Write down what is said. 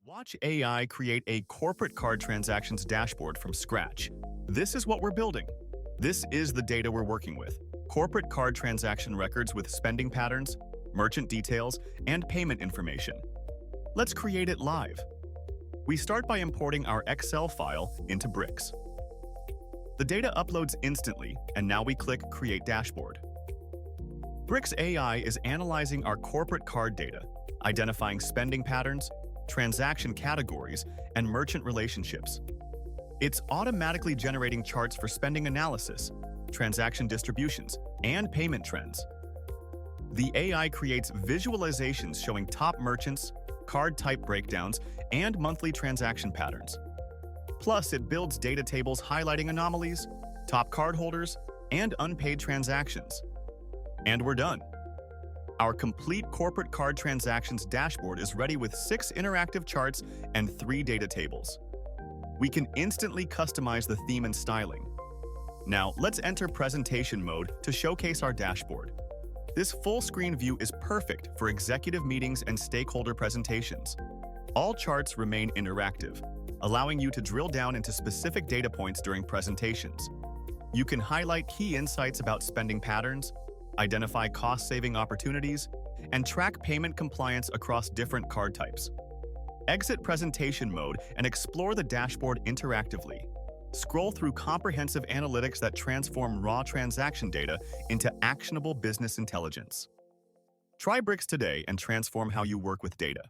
Watch AI create a corporate card transactions dashboard from scratch. This is what we're building. This is the data we're working with. Corporate card transaction records with spending patterns, merchant details, and payment information. Let's create it live. We start by importing our Excel file into Bricks. The data uploads instantly, and now we click Create Dashboard. Bricks AI is analyzing our corporate card data, identifying spending patterns, transaction categories, and merchant relationships. It's automatically generating charts for spending analysis, transaction distributions, and payment trends. The AI creates visualizations showing top merchants, card type breakdowns, and monthly transaction patterns. Plus, it builds data tables highlighting anomalies, top cardholders, and unpaid transactions. And we're done. Our complete corporate card transactions dashboard is ready with 6 interactive charts and 3 data tables. We can instantly customize the theme and styling. Now, let's enter presentation mode to showcase our dashboard. This full-screen view is perfect for executive meetings and stakeholder presentations. All charts remain interactive, allowing you to drill down into specific data points during presentations. You can highlight key insights about spending patterns, identify cost-saving opportunities, and track payment compliance across different card types. Exit presentation mode and explore the dashboard interactively. Scroll through comprehensive analytics that transform raw transaction data into actionable business intelligence. Try Bricks today and transform how you work with data.